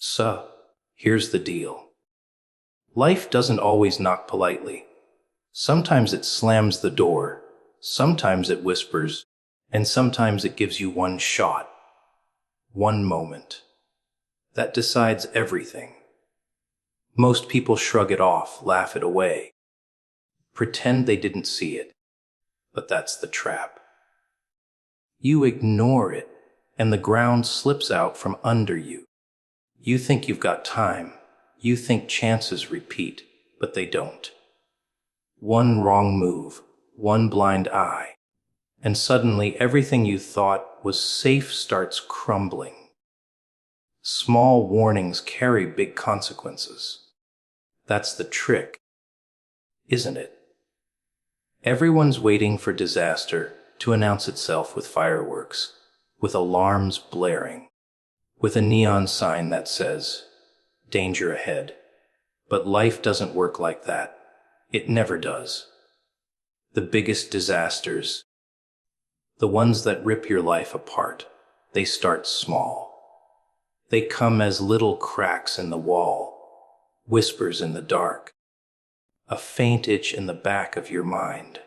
So, here's the deal. Life doesn't always knock politely. Sometimes it slams the door, sometimes it whispers, and sometimes it gives you one shot, one moment. That decides everything. Most people shrug it off, laugh it away, pretend they didn't see it. But that's the trap. You ignore it, and the ground slips out from under you. You think you've got time. You think chances repeat, but they don't. One wrong move, one blind eye, and suddenly everything you thought was safe starts crumbling. Small warnings carry big consequences. That's the trick, isn't it? Everyone's waiting for disaster to announce itself with fireworks, with alarms blaring, with a neon sign that says, "Danger ahead." But life doesn't work like that. It never does. The biggest disasters, the ones that rip your life apart, they start small. They come as little cracks in the wall, whispers in the dark, a faint itch in the back of your mind.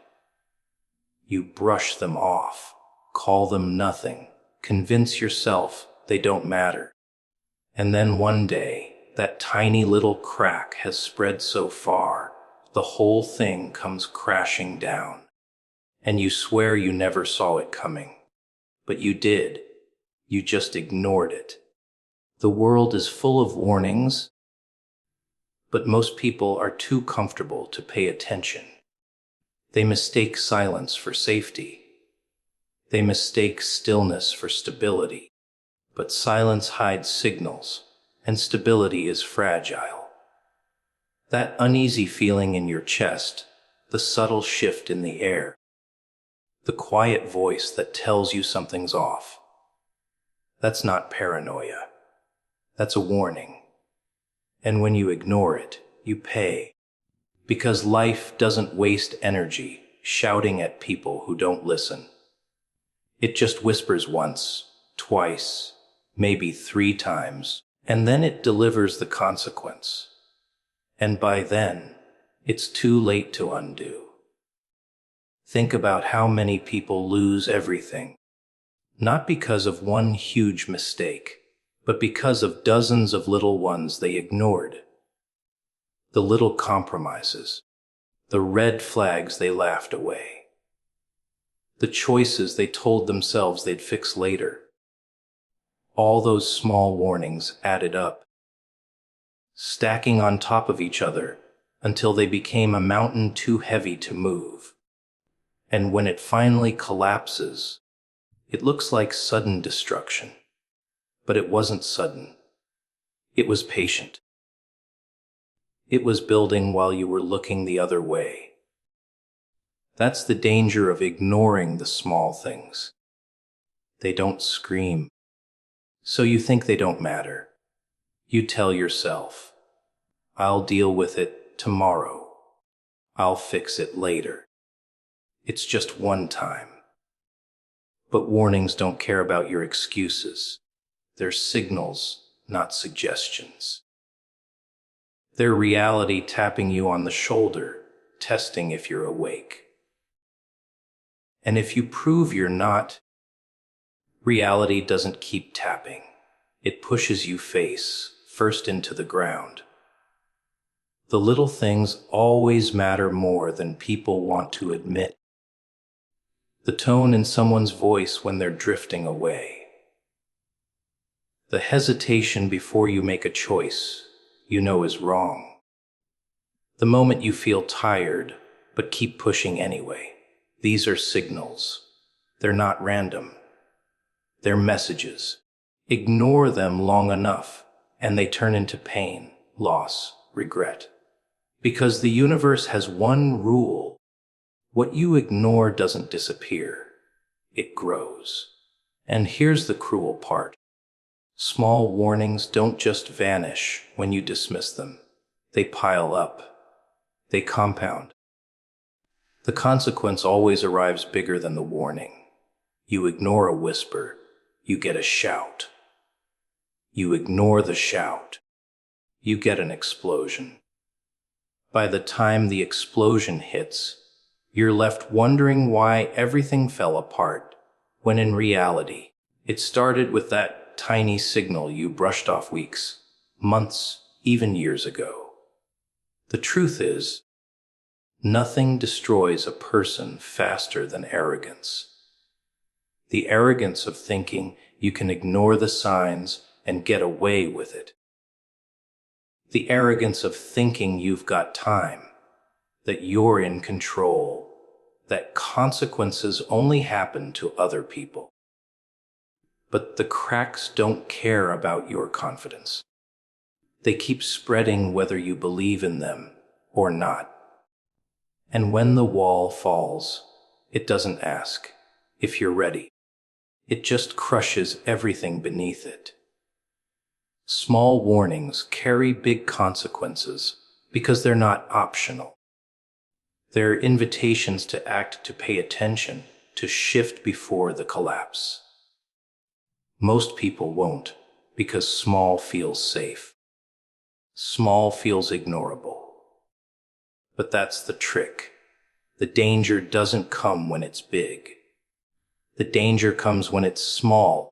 You brush them off, call them nothing, convince yourself they don't matter. And then one day, that tiny little crack has spread so far, the whole thing comes crashing down. And you swear you never saw it coming. But you did. You just ignored it. The world is full of warnings, but most people are too comfortable to pay attention. They mistake silence for safety. They mistake stillness for stability. But silence hides signals, and stability is fragile. That uneasy feeling in your chest, the subtle shift in the air, the quiet voice that tells you something's off. That's not paranoia. That's a warning. And when you ignore it, you pay. Because life doesn't waste energy shouting at people who don't listen. It just whispers once, twice, maybe 3 times, and then it delivers the consequence. And by then, it's too late to undo. Think about how many people lose everything, not because of one huge mistake, but because of dozens of little ones they ignored. The little compromises, the red flags they laughed away, the choices they told themselves they'd fix later. All those small warnings added up, stacking on top of each other until they became a mountain too heavy to move. And when it finally collapses, it looks like sudden destruction. But it wasn't sudden. It was patient. It was building while you were looking the other way. That's the danger of ignoring the small things. They don't scream. So you think they don't matter. You tell yourself, "I'll deal with it tomorrow. I'll fix it later. It's just one time." But warnings don't care about your excuses. They're signals, not suggestions. They're reality tapping you on the shoulder, testing if you're awake. And if you prove you're not, reality doesn't keep tapping. It pushes you face first into the ground. The little things always matter more than people want to admit. The tone in someone's voice when they're drifting away. The hesitation before you make a choice you know is wrong. The moment you feel tired but keep pushing anyway. These are signals. They're not random. They're messages. Ignore them long enough, and they turn into pain, loss, regret. Because the universe has one rule. What you ignore doesn't disappear. It grows. And here's the cruel part. Small warnings don't just vanish when you dismiss them. They pile up. They compound. The consequence always arrives bigger than the warning. You ignore a whisper, you get a shout. You ignore the shout. You get an explosion. By the time the explosion hits, you're left wondering why everything fell apart, when in reality, it started with that tiny signal you brushed off weeks, months, even years ago. The truth is, nothing destroys a person faster than arrogance. The arrogance of thinking you can ignore the signs and get away with it. The arrogance of thinking you've got time, that you're in control, that consequences only happen to other people. But the cracks don't care about your confidence. They keep spreading whether you believe in them or not. And when the wall falls, it doesn't ask if you're ready. It just crushes everything beneath it. Small warnings carry big consequences because they're not optional. They're invitations to act, to pay attention, to shift before the collapse. Most people won't because small feels safe. Small feels ignorable. But that's the trick. The danger doesn't come when it's big. The danger comes when it's small,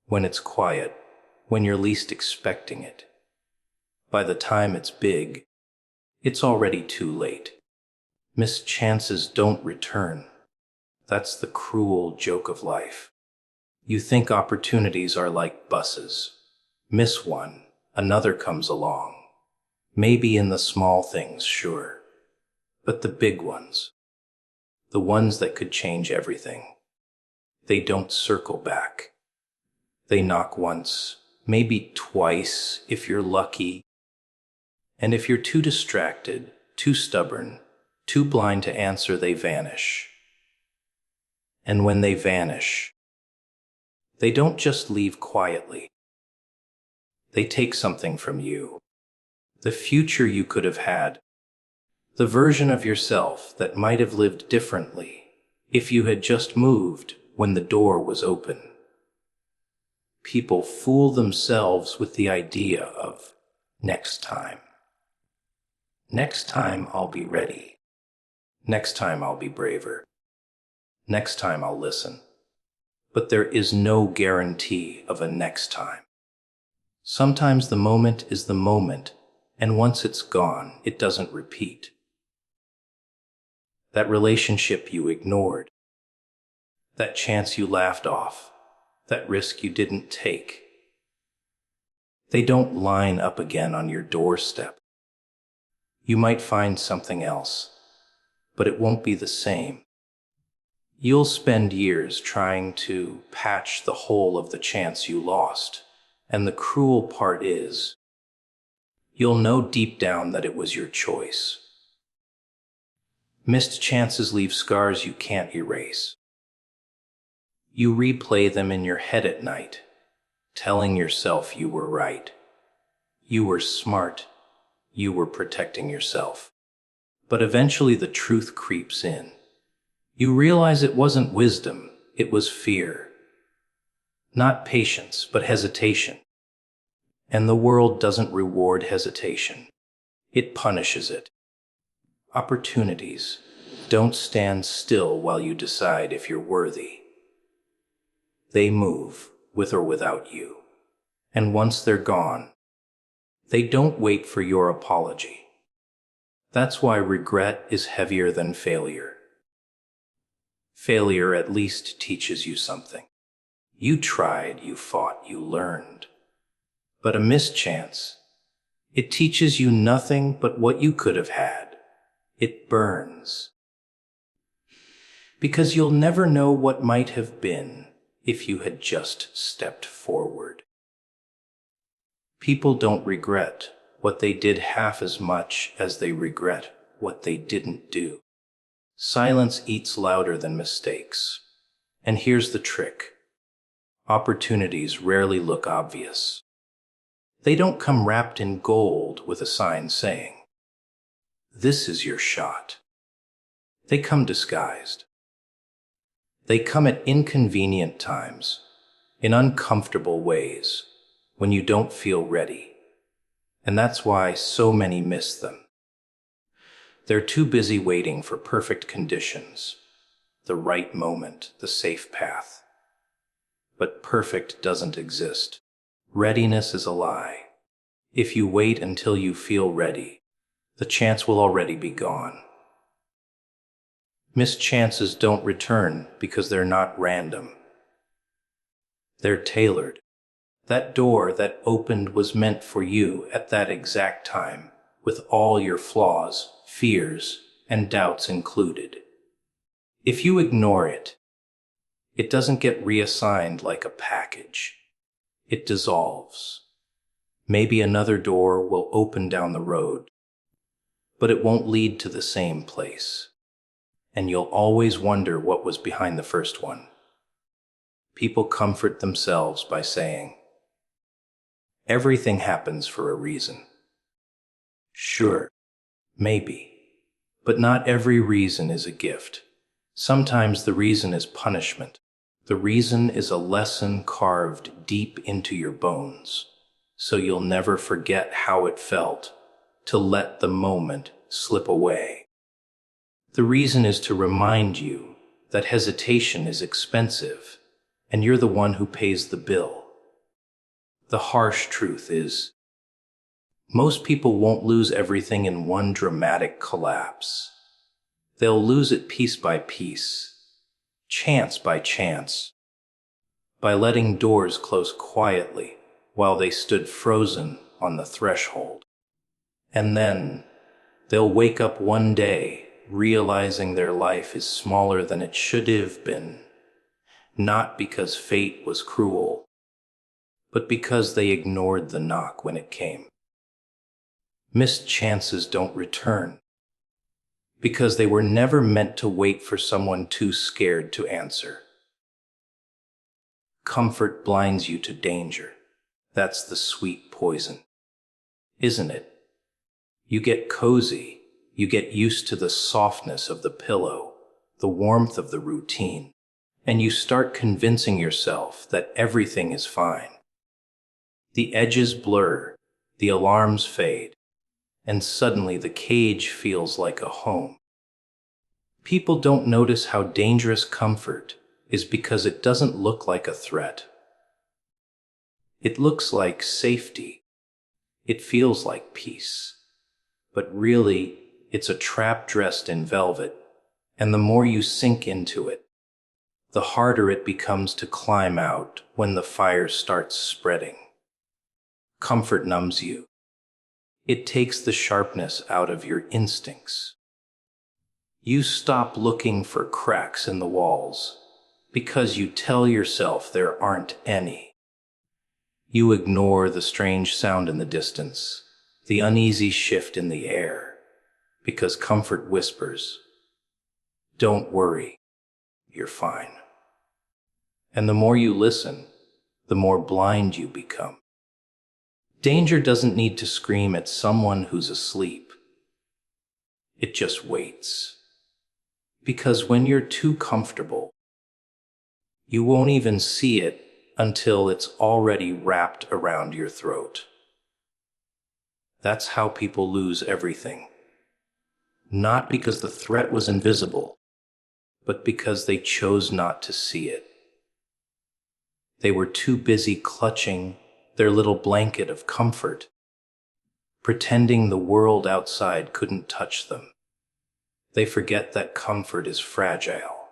when it's quiet, when you're least expecting it. By the time it's big, it's already too late. Missed chances don't return. That's the cruel joke of life. You think opportunities are like buses. Miss one, another comes along. Maybe in the small things, sure. But the big ones, the ones that could change everything, they don't circle back. They knock once, maybe twice if you're lucky. And if you're too distracted, too stubborn, too blind to answer, they vanish. And when they vanish, they don't just leave quietly. They take something from you. The future you could have had. The version of yourself that might have lived differently if you had just moved when the door was open. People fool themselves with the idea of next time. Next time I'll be ready. Next time I'll be braver. Next time I'll listen. But there is no guarantee of a next time. Sometimes the moment is the moment, and once it's gone, it doesn't repeat. That relationship you ignored, that chance you laughed off, that risk you didn't take, they don't line up again on your doorstep. You might find something else, but it won't be the same. You'll spend years trying to patch the hole of the chance you lost, and the cruel part is, you'll know deep down that it was your choice. Missed chances leave scars you can't erase. You replay them in your head at night, telling yourself you were right. You were smart. You were protecting yourself. But eventually the truth creeps in. You realize it wasn't wisdom, it was fear. Not patience, but hesitation. And the world doesn't reward hesitation. It punishes it. Opportunities don't stand still while you decide if you're worthy. They move, with or without you. And once they're gone, they don't wait for your apology. That's why regret is heavier than failure. Failure at least teaches you something. You tried, you fought, you learned. But a missed chance, it teaches you nothing but what you could have had. It burns. Because you'll never know what might have been if you had just stepped forward. People don't regret what they did half as much as they regret what they didn't do. Silence eats louder than mistakes. And here's the trick. Opportunities rarely look obvious. They don't come wrapped in gold with a sign saying, "This is your shot." They come disguised. They come at inconvenient times, in uncomfortable ways, when you don't feel ready. And that's why so many miss them. They're too busy waiting for perfect conditions, the right moment, the safe path. But perfect doesn't exist. Readiness is a lie. If you wait until you feel ready, the chance will already be gone. Missed chances don't return because they're not random. They're tailored. That door that opened was meant for you at that exact time, with all your flaws, fears, and doubts included. If you ignore it, it doesn't get reassigned like a package. It dissolves. Maybe another door will open down the road, but it won't lead to the same place. And you'll always wonder what was behind the first one. People comfort themselves by saying, everything happens for a reason. Sure, maybe, but not every reason is a gift. Sometimes the reason is punishment. The reason is a lesson carved deep into your bones, so you'll never forget how it felt to let the moment slip away. The reason is to remind you that hesitation is expensive, and you're the one who pays the bill. The harsh truth is, most people won't lose everything in one dramatic collapse. They'll lose it piece by piece, chance by chance, by letting doors close quietly while they stood frozen on the threshold. And then they'll wake up one day realizing their life is smaller than it should have been, not because fate was cruel, but because they ignored the knock when it came. Missed chances don't return, because they were never meant to wait for someone too scared to answer. Comfort blinds you to danger. That's the sweet poison, isn't it? You get cozy, you get used to the softness of the pillow, the warmth of the routine, and you start convincing yourself that everything is fine. The edges blur, the alarms fade, and suddenly the cage feels like a home. People don't notice how dangerous comfort is because it doesn't look like a threat. It looks like safety. It feels like peace. But really, it's a trap dressed in velvet, and the more you sink into it, the harder it becomes to climb out when the fire starts spreading. Comfort numbs you. It takes the sharpness out of your instincts. You stop looking for cracks in the walls because you tell yourself there aren't any. You ignore the strange sound in the distance, the uneasy shift in the air, because comfort whispers, "Don't worry, you're fine." And the more you listen, the more blind you become. Danger doesn't need to scream at someone who's asleep. It just waits. Because when you're too comfortable, you won't even see it until it's already wrapped around your throat. That's how people lose everything. Not because the threat was invisible, but because they chose not to see it. They were too busy clutching their little blanket of comfort, pretending the world outside couldn't touch them. They forget that comfort is fragile.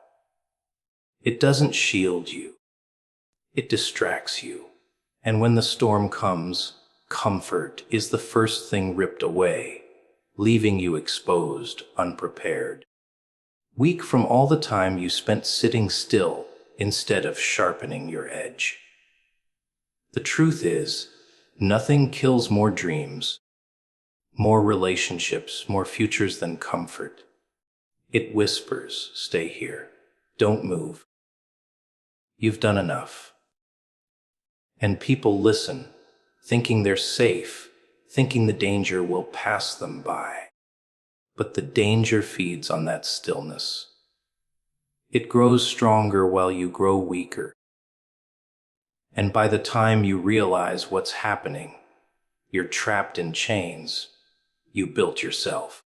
It doesn't shield you. It distracts you. And when the storm comes, comfort is the first thing ripped away, leaving you exposed, unprepared. Weak from all the time you spent sitting still instead of sharpening your edge. The truth is, nothing kills more dreams, more relationships, more futures than comfort. It whispers, "Stay here. Don't move. You've done enough." And people listen, thinking they're safe, thinking the danger will pass them by. But the danger feeds on that stillness. It grows stronger while you grow weaker. And by the time you realize what's happening, you're trapped in chains you built yourself.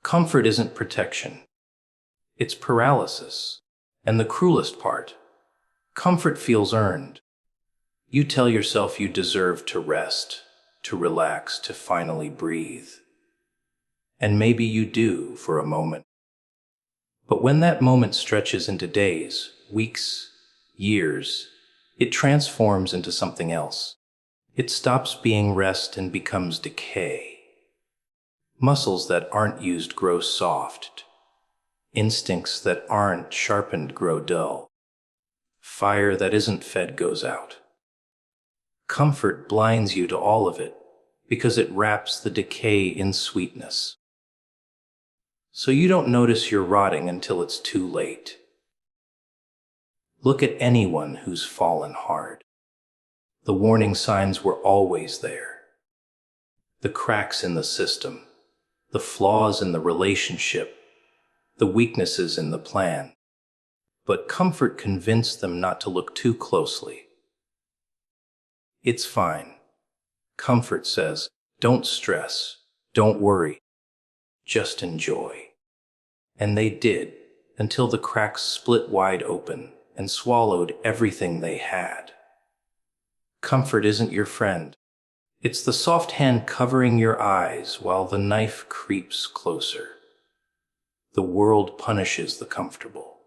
Comfort isn't protection. It's paralysis. And the cruelest part, comfort feels earned. You tell yourself you deserve to rest, to relax, to finally breathe. And maybe you do for a moment. But when that moment stretches into days, weeks, years, it transforms into something else. It stops being rest and becomes decay. Muscles that aren't used grow soft. Instincts that aren't sharpened grow dull. Fire that isn't fed goes out. Comfort blinds you to all of it because it wraps the decay in sweetness. So you don't notice you're rotting until it's too late. Look at anyone who's fallen hard. The warning signs were always there. The cracks in the system, the flaws in the relationship, the weaknesses in the plan. But comfort convinced them not to look too closely. It's fine. Comfort says, don't stress, don't worry, just enjoy. And they did, until the cracks split wide open and swallowed everything they had. Comfort isn't your friend. It's the soft hand covering your eyes while the knife creeps closer. The world punishes the comfortable.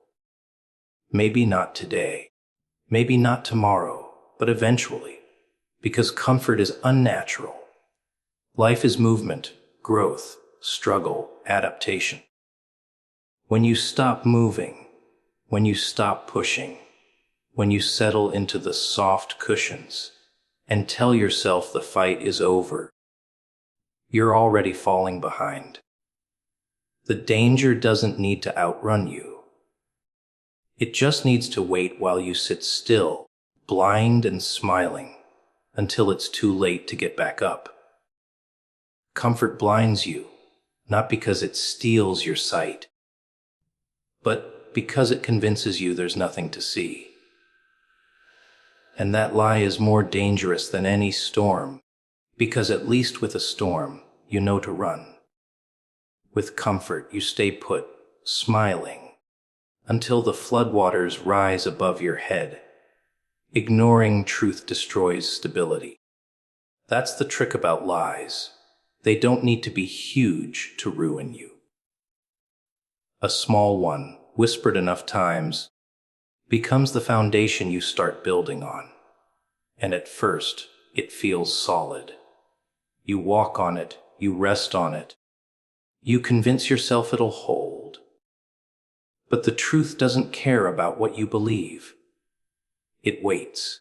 Maybe not today, maybe not tomorrow, but eventually, because comfort is unnatural. Life is movement, growth, struggle, adaptation. When you stop moving, when you stop pushing, when you settle into the soft cushions and tell yourself the fight is over, you're already falling behind. The danger doesn't need to outrun you. It just needs to wait while you sit still, blind and smiling, until it's too late to get back up. Comfort blinds you, not because it steals your sight, but because it convinces you there's nothing to see. And that lie is more dangerous than any storm, because at least with a storm, you know to run. With comfort, you stay put, smiling, until the floodwaters rise above your head. Ignoring truth destroys stability. That's the trick about lies. They don't need to be huge to ruin you. A small one, whispered enough times, becomes the foundation you start building on. And at first, it feels solid. You walk on it, you rest on it. You convince yourself it'll hold. But the truth doesn't care about what you believe. It waits.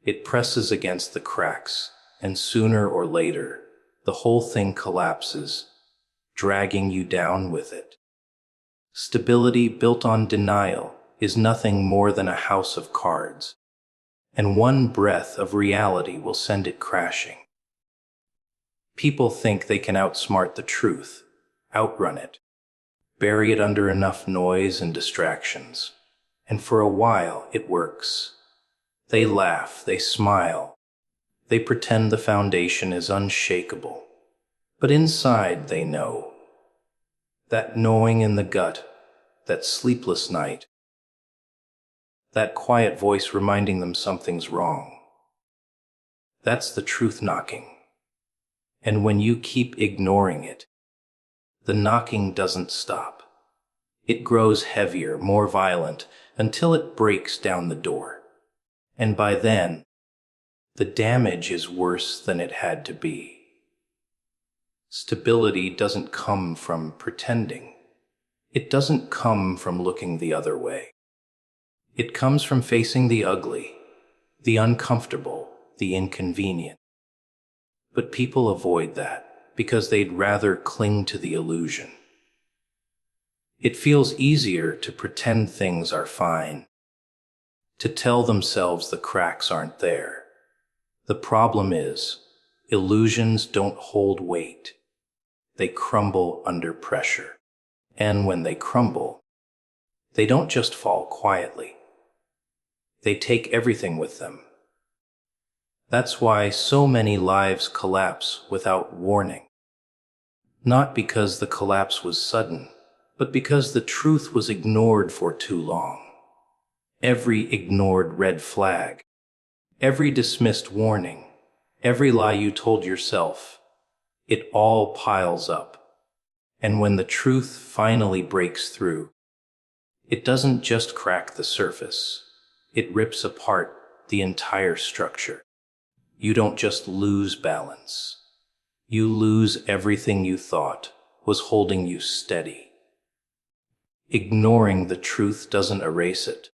It presses against the cracks, and sooner or later, the whole thing collapses, dragging you down with it. Stability built on denial is nothing more than a house of cards, and one breath of reality will send it crashing. People think they can outsmart the truth, outrun it, bury it under enough noise and distractions, and for a while it works. They laugh, they smile, they pretend the foundation is unshakable, but inside they know. That gnawing in the gut, that sleepless night, that quiet voice reminding them something's wrong. That's the truth knocking. And when you keep ignoring it, the knocking doesn't stop. It grows heavier, more violent, until it breaks down the door. And by then, the damage is worse than it had to be. Stability doesn't come from pretending. It doesn't come from looking the other way. It comes from facing the ugly, the uncomfortable, the inconvenient. But people avoid that because they'd rather cling to the illusion. It feels easier to pretend things are fine, to tell themselves the cracks aren't there. The problem is, illusions don't hold weight. They crumble under pressure. And when they crumble, they don't just fall quietly. They take everything with them. That's why so many lives collapse without warning. Not because the collapse was sudden, but because the truth was ignored for too long. Every ignored red flag, every dismissed warning, every lie you told yourself, it all piles up. And when the truth finally breaks through, it doesn't just crack the surface, it rips apart the entire structure. You don't just lose balance. You lose everything you thought was holding you steady. Ignoring the truth doesn't erase it.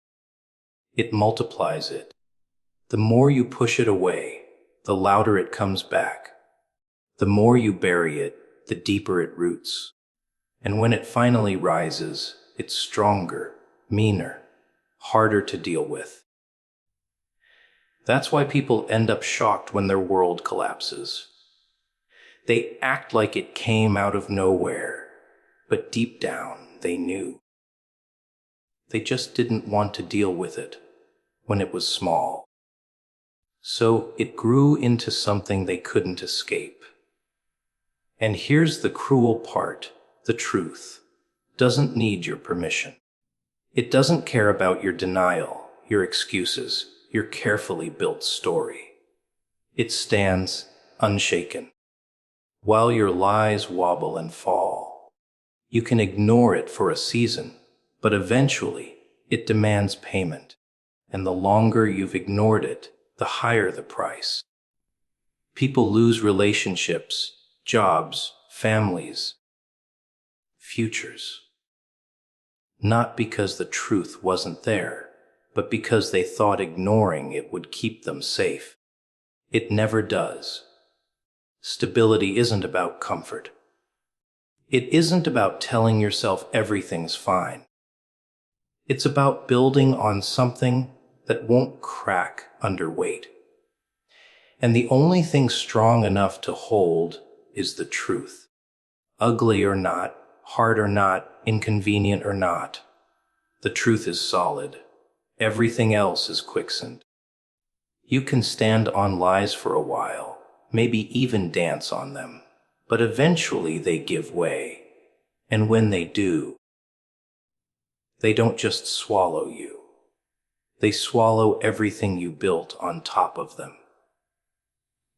It multiplies it. The more you push it away, the louder it comes back. The more you bury it, the deeper it roots. And when it finally rises, it's stronger, meaner, harder to deal with. That's why people end up shocked when their world collapses. They act like it came out of nowhere, but deep down they knew. They just didn't want to deal with it when it was small. So it grew into something they couldn't escape. And here's the cruel part: the truth doesn't need your permission. It doesn't care about your denial, your excuses, your carefully built story. It stands unshaken. While your lies wobble and fall, you can ignore it for a season, but eventually it demands payment. And the longer you've ignored it, the higher the price. People lose relationships, jobs, families, futures. Not because the truth wasn't there, but because they thought ignoring it would keep them safe. It never does. Stability isn't about comfort. It isn't about telling yourself everything's fine. It's about building on something that won't crack under weight. And the only thing strong enough to hold is the truth. Ugly or not, hard or not, inconvenient or not, the truth is solid. Everything else is quicksand. You can stand on lies for a while, maybe even dance on them, but eventually they give way. And when they do, they don't just swallow you. They swallow everything you built on top of them.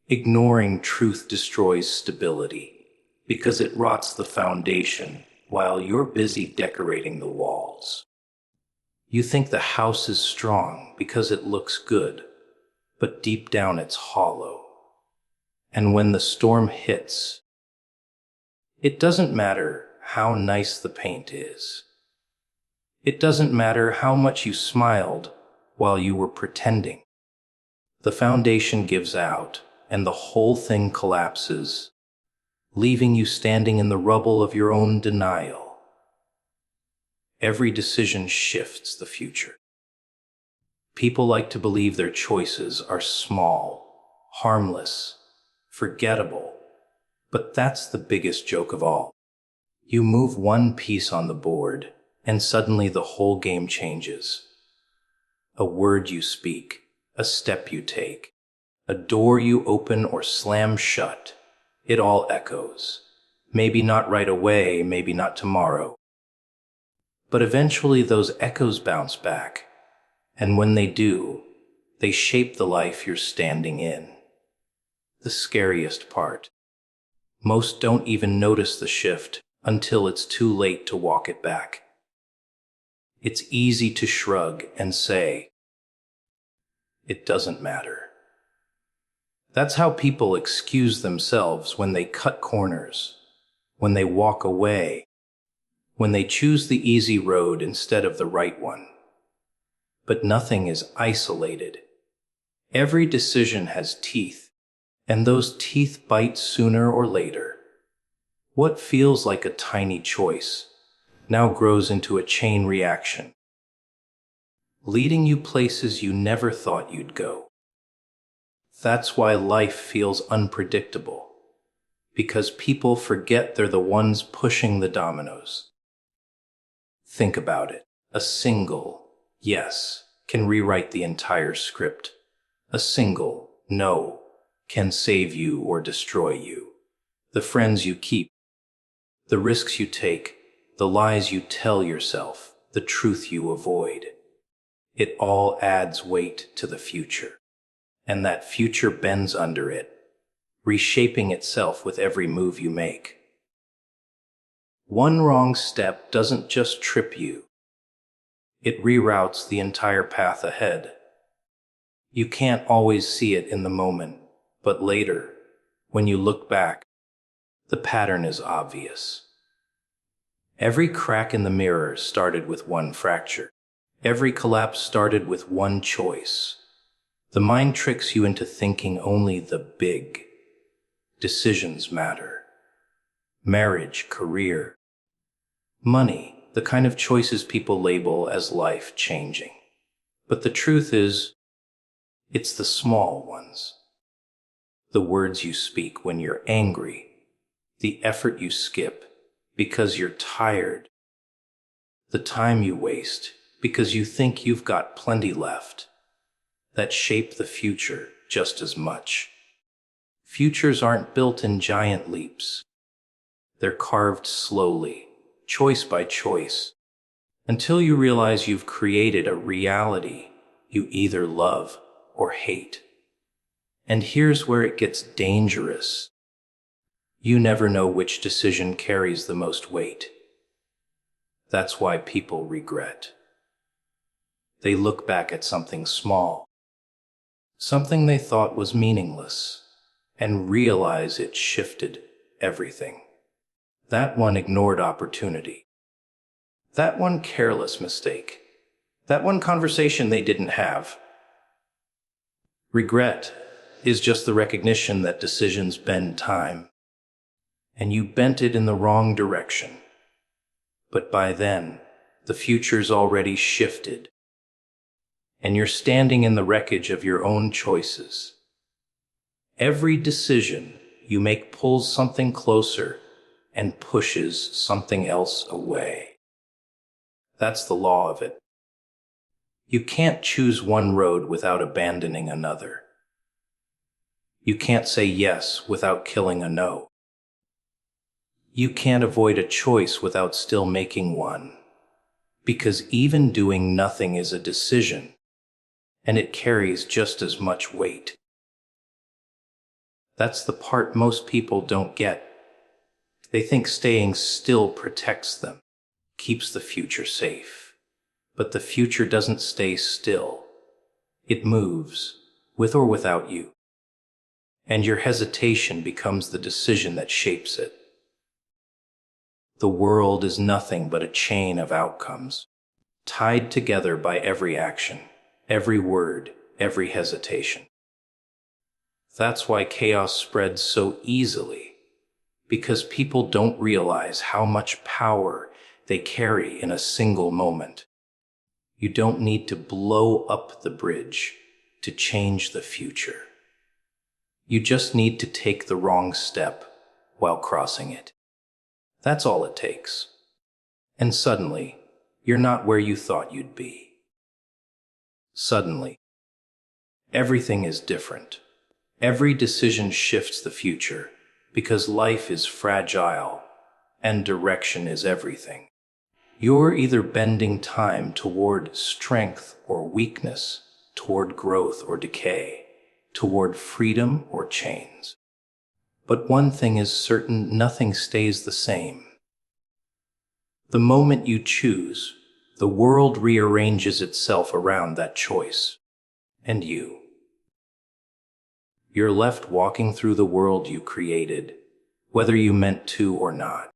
Ignoring truth destroys stability because it rots the foundation while you're busy decorating the walls. You think the house is strong because it looks good, but deep down it's hollow. And when the storm hits, it doesn't matter how nice the paint is. It doesn't matter how much you smiled while you were pretending. The foundation gives out, and the whole thing collapses, leaving you standing in the rubble of your own denial. Every decision shifts the future. People like to believe their choices are small, harmless, forgettable, but that's the biggest joke of all. You move one piece on the board, and suddenly the whole game changes. A word you speak, a step you take, a door you open or slam shut, it all echoes. Maybe not right away, maybe not tomorrow. But eventually those echoes bounce back, and when they do, they shape the life you're standing in. The scariest part. Most don't even notice the shift until it's too late to walk it back. It's easy to shrug and say, "It doesn't matter." That's how people excuse themselves when they cut corners, when they walk away, when they choose the easy road instead of the right one. But nothing is isolated. Every decision has teeth, and those teeth bite sooner or later. What feels like a tiny choice now grows into a chain reaction, leading you places you never thought you'd go. That's why life feels unpredictable, because people forget they're the ones pushing the dominoes. Think about it. A single yes can rewrite the entire script. A single no can save you or destroy you. The friends you keep, the risks you take, the lies you tell yourself, the truth you avoid. It all adds weight to the future. And that future bends under it, reshaping itself with every move you make. One wrong step doesn't just trip you. It reroutes the entire path ahead. You can't always see it in the moment, but later, when you look back, the pattern is obvious. Every crack in the mirror started with one fracture. Every collapse started with one choice. The mind tricks you into thinking only the big decisions matter. Marriage, career, money, the kind of choices people label as life-changing. But the truth is, it's the small ones. The words you speak when you're angry, the effort you skip because you're tired, the time you waste because you think you've got plenty left, that shape the future just as much. Futures aren't built in giant leaps. They're carved slowly, choice by choice, until you realize you've created a reality you either love or hate. And here's where it gets dangerous. You never know which decision carries the most weight. That's why people regret. They look back at something small, something they thought was meaningless, and realize it shifted everything. That one ignored opportunity. That one careless mistake. That one conversation they didn't have. Regret is just the recognition that decisions bend time, and you bent it in the wrong direction. But by then, the future's already shifted, and you're standing in the wreckage of your own choices. Every decision you make pulls something closer and pushes something else away. That's the law of it. You can't choose one road without abandoning another. You can't say yes without killing a no. You can't avoid a choice without still making one, because even doing nothing is a decision, and it carries just as much weight. That's the part most people don't get. They think staying still protects them, keeps the future safe. But the future doesn't stay still. It moves, with or without you. And your hesitation becomes the decision that shapes it. The world is nothing but a chain of outcomes, tied together by every action, every word, every hesitation. That's why chaos spreads so easily, because people don't realize how much power they carry in a single moment. You don't need to blow up the bridge to change the future. You just need to take the wrong step while crossing it. That's all it takes. And suddenly, you're not where you thought you'd be. Suddenly, everything is different. Every decision shifts the future because life is fragile and direction is everything. You're either bending time toward strength or weakness, toward growth or decay, toward freedom or chains. But one thing is certain: nothing stays the same. The moment you choose, the world rearranges itself around that choice. And you're left walking through the world you created, whether you meant to or not.